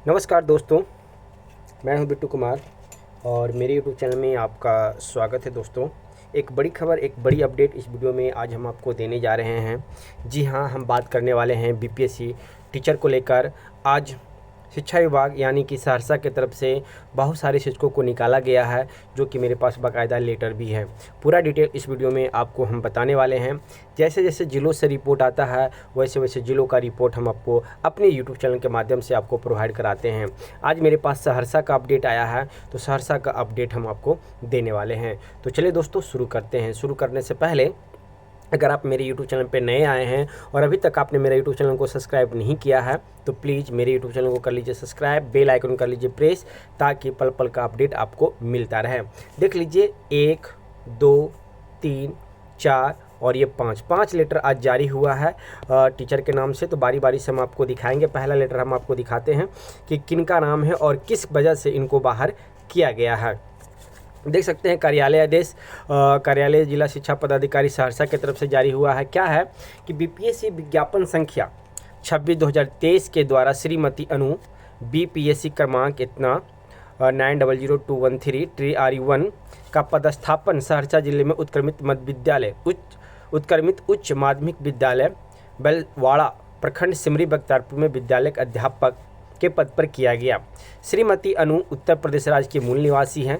नमस्कार दोस्तों, मैं हूं बिट्टू कुमार और मेरे यूट्यूब चैनल में आपका स्वागत है। दोस्तों, एक बड़ी खबर, एक बड़ी अपडेट इस वीडियो में आज हम आपको देने जा रहे हैं। जी हां, हम बात करने वाले हैं बीपीएससी टीचर को लेकर। आज शिक्षा विभाग यानी कि सहरसा की तरफ से बहुत सारे शिक्षकों को निकाला गया है, जो कि मेरे पास बाकायदा लेटर भी है। पूरा डिटेल इस वीडियो में आपको हम बताने वाले हैं। जैसे जैसे ज़िलों से रिपोर्ट आता है वैसे वैसे ज़िलों का रिपोर्ट हम आपको अपने यूट्यूब चैनल के माध्यम से आपको प्रोवाइड कराते हैं। आज मेरे पास सहरसा का अपडेट आया है, तो सहरसा का अपडेट हम आपको देने वाले हैं। तो चलिए दोस्तों, शुरू करते हैं। शुरू करने से पहले अगर आप मेरे यूट्यूब चैनल पे नए आए हैं और अभी तक आपने मेरे यूट्यूब चैनल को सब्सक्राइब नहीं किया है, तो प्लीज़ मेरे यूट्यूब चैनल को कर लीजिए सब्सक्राइब, बेल आइकन कर लीजिए प्रेस, ताकि पल पल का अपडेट आपको मिलता रहे। देख लीजिए, 1, 2, 3, 4 और ये 5 लेटर आज जारी हुआ है टीचर के नाम से। तो बारी बारी से हम आपको दिखाएंगे। पहला लेटर हम आपको दिखाते हैं कि किन का नाम है और किस वजह से इनको बाहर किया गया है। देख सकते हैं, कार्यालय आदेश कार्यालय जिला शिक्षा पदाधिकारी सहरसा की तरफ से जारी हुआ है। क्या है कि बीपीएससी विज्ञापन संख्या 26/2023 के द्वारा श्रीमती अनु, बीपीएससी क्रमांक इतना 900213 TRE1 का पदस्थापन सहरसा जिले में उत्क्रमित उच्च माध्यमिक विद्यालय बेलवाड़ा प्रखंड सिमरी बख्तियारपुर में विद्यालय अध्यापक के पद पर किया गया। श्रीमती अनु उत्तर प्रदेश राज्य की मूल निवासी हैं,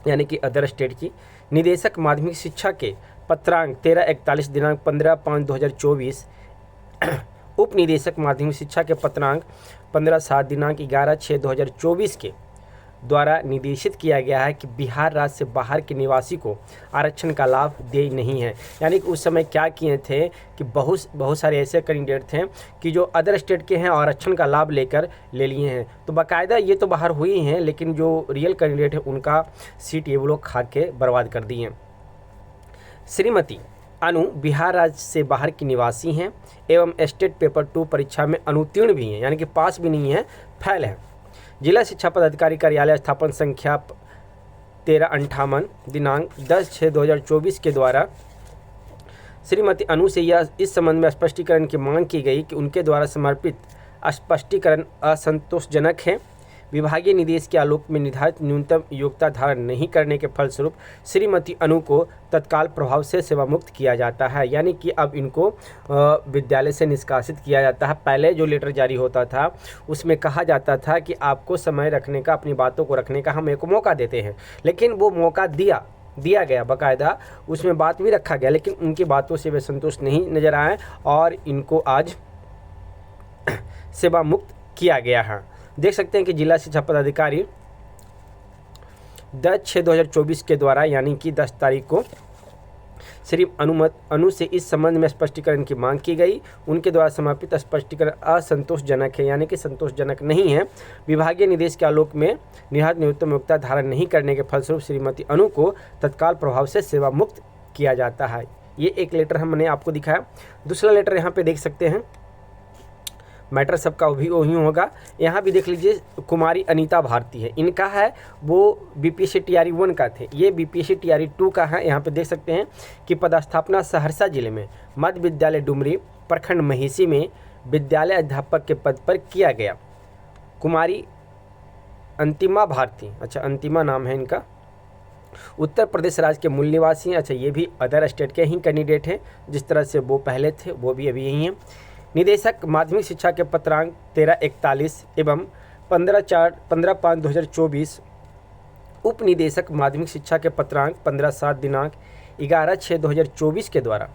यानी कि अदर स्टेट की। निदेशक माध्यमिक शिक्षा के पत्रांक 1341 दिनांक 15/5/2024, उप निदेशक माध्यमिक शिक्षा के पत्रांक 15/7 दिनांक 11/6/2024 के द्वारा निर्देशित किया गया है कि बिहार राज्य से बाहर के निवासी को आरक्षण का लाभ दे नहीं है। यानी कि उस समय क्या किए थे कि बहुत सारे ऐसे कैंडिडेट थे कि जो अदर स्टेट के हैं और आरक्षण का लाभ लेकर ले लिए हैं। तो बाकायदा ये तो बाहर हुए हैं, लेकिन जो रियल कैंडिडेट है उनका सीट ये वो लोग खा के बर्बाद कर दिए। श्रीमती अनु बिहार राज्य से बाहर की निवासी हैं एवं स्टेट पेपर 2 परीक्षा में अनुत्तीर्ण भी हैं, यानी कि पास भी नहीं है, फेल है। जिला शिक्षा पदाधिकारी कार्यालय स्थापन संख्या 1358 दिनांक 10/6/2024 के द्वारा श्रीमती अनु से यह इस संबंध में स्पष्टीकरण की मांग की गई कि उनके द्वारा समर्पित स्पष्टीकरण असंतोषजनक है। विभागीय निर्देश के आलोक में निर्धारित न्यूनतम योग्यता धारण नहीं करने के फलस्वरूप श्रीमती अनु को तत्काल प्रभाव से सेवा मुक्त किया जाता है। यानी कि अब इनको विद्यालय से निष्कासित किया जाता है। पहले जो लेटर जारी होता था उसमें कहा जाता था कि आपको समय रखने का, अपनी बातों को रखने का हम एक मौका देते हैं, लेकिन वो मौका दिया गया, बाकायदा उसमें बात भी रखा गया, लेकिन उनकी बातों से वे संतुष्ट नहीं नजर आए और इनको आज सेवा मुक्त किया गया है। देख सकते हैं कि जिला शिक्षा पदाधिकारी 10/6/2024 के द्वारा, यानी कि 10 तारीख को श्री अनु से इस संबंध में स्पष्टीकरण की मांग की गई। उनके द्वारा समर्पित स्पष्टीकरण असंतोषजनक है, यानी कि संतोषजनक नहीं है। विभागीय निर्देश के आलोक में निर्धारित न्यूनतम योग्यता धारण नहीं करने के फलस्वरूप श्रीमती अनु को तत्काल प्रभाव से सेवा मुक्त किया जाता है। ये एक लेटर हमने आपको दिखाया। दूसरा लेटर यहाँ पे देख सकते हैं, मैटर सबका भी वही होगा। यहाँ भी देख लीजिए, कुमारी अनीता भारती है, इनका है, वो बीपीएससी TRE 1 का थे, ये बीपीएससी TRE 2 का है। यहाँ पे देख सकते हैं कि पदस्थापना सहरसा जिले में मध्य विद्यालय डुमरी प्रखंड महिषी में विद्यालय अध्यापक के पद पर किया गया। कुमारी अंतिमा भारती, अच्छा अंतिमा नाम है इनका, उत्तर प्रदेश राज्य के मूल निवासी हैं। अच्छा, ये भी अदर स्टेट के ही कैंडिडेट हैं, जिस तरह से वो पहले थे वो भी अभी यही हैं। निदेशक माध्यमिक शिक्षा के पत्रांक 1341 एवं 15/5/2024, उप निदेशक माध्यमिक शिक्षा के पत्रांक 15/7 दिनांक 11/6/2024 के द्वारा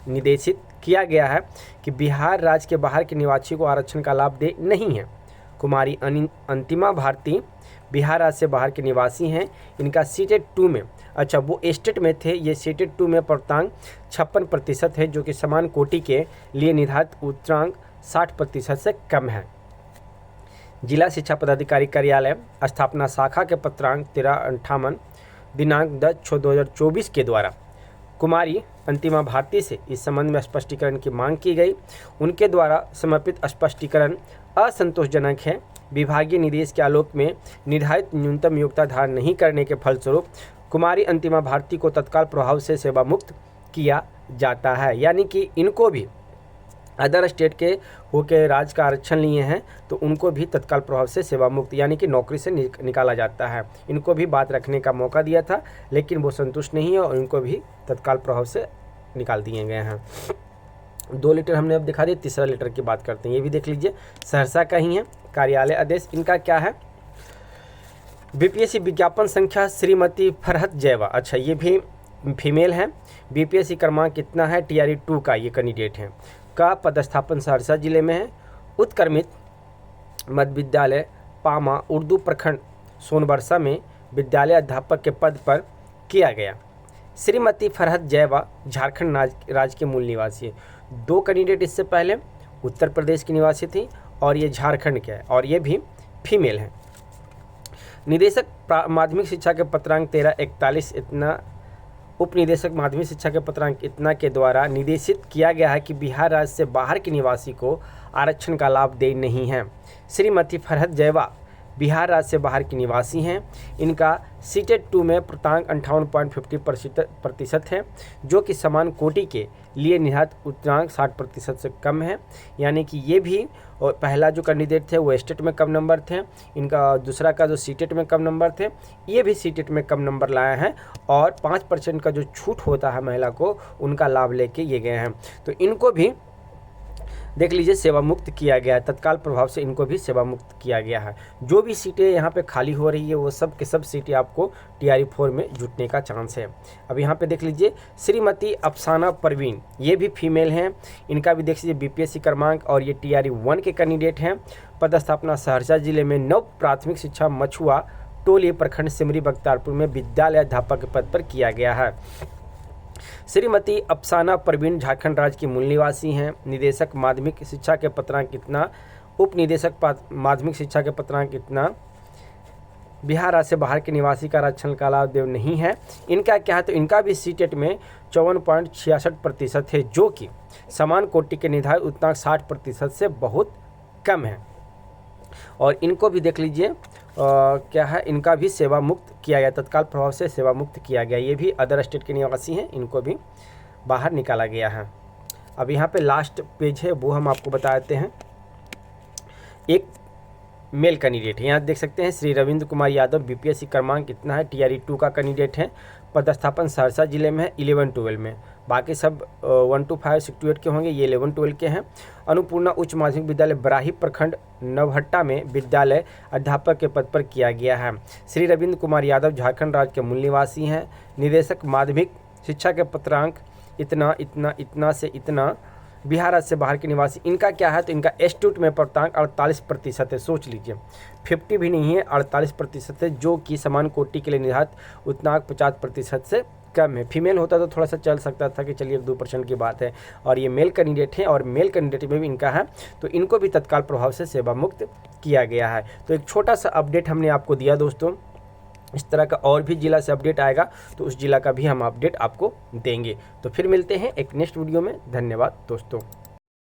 निर्देशित किया गया है कि बिहार राज्य के बाहर के निवासी को आरक्षण का लाभ दे नहीं है। कुमारी अंतिमा भारती बिहार राज्य से बाहर के निवासी हैं। इनका सीटेट 2 में, अच्छा वो स्टेट में थे, ये सीटेट 2 में प्राप्तांक 56% है, जो कि समान कोटि के लिए निर्धारित उच्चांक 60% से कम है। जिला शिक्षा पदाधिकारी कार्यालय स्थापना शाखा के पत्रांक 1358 दिनांक 10/6/2024 के द्वारा कुमारी अंतिमा भारती से इस संबंध में स्पष्टीकरण की मांग की गई। उनके द्वारा समर्पित स्पष्टीकरण असंतोषजनक है। विभागीय निर्देश के आलोक में निर्धारित न्यूनतम योग्यता धारण नहीं करने के फलस्वरूप कुमारी अंतिमा भारती को तत्काल प्रभाव से सेवा मुक्त किया जाता है। यानी कि इनको भी अदर स्टेट के होकर राज्य का आरक्षण लिए हैं तो उनको भी तत्काल प्रभाव से सेवा मुक्त यानी कि नौकरी से निकाला जाता है। इनको भी बात रखने का मौका दिया था, लेकिन वो संतुष्ट नहीं है और इनको भी तत्काल प्रभाव से निकाल दिए गए हैं। 2 लेटर हमने अब दिखा दिए, तीसरा लेटर की बात करते हैं। ये भी देख लीजिए, सहरसा का ही है। कार्यालय आदेश इनका क्या है? बीपीएससी विज्ञापन संख्या श्रीमती फरहत जैवा, अच्छा ये भी फीमेल है। बीपीएससी क्रमांक कितना है? टीआरई 2 का ये कैंडिडेट है। का पदस्थापन सहरसा जिले में है। उत्क्रमित मध्य विद्यालय पामा उर्दू प्रखंड सोनबरसा में विद्यालय अध्यापक के पद पर किया गया। श्रीमती फरहत जैवा झारखंड राज्य के मूल निवासी है। 2 कैंडिडेट इससे पहले उत्तर प्रदेश की निवासी थी और ये झारखंड के है और ये भी फीमेल है। निदेशक माध्यमिक शिक्षा के पत्रांक 1341 इतना उप निदेशक माध्यमिक शिक्षा के पत्रांक इतना के द्वारा निर्देशित किया गया है कि बिहार राज्य से बाहर के निवासी को आरक्षण का लाभ दे नहीं है। श्रीमती फरहत जैवा बिहार राज्य से बाहर की निवासी हैं। इनका सीटेट 2 में पूर्णांक 58.50% है, जो कि समान कोटि के लिए निर्धारित पूर्णांक 60% से कम है। यानी कि ये भी, और पहला जो कैंडिडेट थे वो स्टेट में कम नंबर थे, इनका दूसरा का जो सीटेट में कम नंबर थे, ये भी सीटेट में कम नंबर लाए हैं और 5% का जो छूट होता है महिला को, उनका लाभ लेके ये गए हैं। तो इनको भी देख लीजिए सेवा मुक्त किया गया है, तत्काल प्रभाव से इनको भी सेवा मुक्त किया गया है। जो भी सीटें यहाँ पे खाली हो रही है वो सब के सब सीटें आपको टीआरई 4 में जुटने का चांस है। अब यहाँ पे देख लीजिए श्रीमती अफसाना परवीन, ये भी फीमेल हैं। इनका भी देख लीजिए बीपीएससी क्रमांक और ये टीआरई 1 के कैंडिडेट हैं। पदस्थापना सहरसा जिले में नव प्राथमिक शिक्षा मछुआ टोली प्रखंड सिमरी बख्तियारपुर में विद्यालय अध्यापक के पद पर किया गया है। श्रीमती अफसाना परवीन झारखंड राज्य की मूल निवासी हैं। निदेशक माध्यमिक शिक्षा के पत्रांक कितना, उप निदेशक माध्यमिक शिक्षा के पत्रांक कितना, बिहार राज्य से बाहर के निवासी का आरक्षण का लाभ देव नहीं है। इनका क्या है? तो इनका भी सीटेट में 54.66% है, जो कि समान कोटि के निर्धारित पूर्णांक 60% से बहुत कम है। और इनको भी देख लीजिए क्या है, इनका भी सेवा मुक्त किया गया, तत्काल प्रभाव से सेवा मुक्त किया गया। ये भी अदर स्टेट के निवासी हैं, इनको भी बाहर निकाला गया है। अब यहाँ पे लास्ट पेज है वो हम आपको बता देते हैं। एक मेल कैंडिडेट है, यहाँ देख सकते हैं श्री रविंद्र कुमार यादव, बीपीएससी क्रमांक कितना है? टीआरई 2 का कैंडिडेट है। पदस्थापन सहरसा जिले में है 11-12 में, बाकी सब 1 to 5 6 to 8 के होंगे, ये 11-12 के हैं। अनुपूर्णा उच्च माध्यमिक विद्यालय बराही प्रखंड नवहट्टा में विद्यालय अध्यापक के पद पर किया गया है। श्री रविंद्र कुमार यादव झारखंड राज्य के मूल निवासी हैं। निदेशक माध्यमिक शिक्षा के पत्रांक इतना इतना इतना से इतना, बिहार राज्य से बाहर के निवासी। इनका क्या है? तो इनका इंस्टीट्यूट में पूर्णांक 48% है। सोच लीजिए 50 भी नहीं है, 48% है, जो कि समान कोटि के लिए निर्धारित पूर्णांक 50% से कम है। फीमेल होता तो थोड़ा सा चल सकता था कि चलिए 2% की बात है। और ये मेल कैंडिडेट है और मेल कैंडिडेट में भी इनका है, तो इनको भी तत्काल प्रभाव से सेवा मुक्त किया गया है। तो एक छोटा सा अपडेट हमने आपको दिया दोस्तों। इस तरह का और भी जिला से अपडेट आएगा तो उस जिला का भी हम अपडेट आपको देंगे। तो फिर मिलते हैं एक नेक्स्ट वीडियो में। धन्यवाद दोस्तों।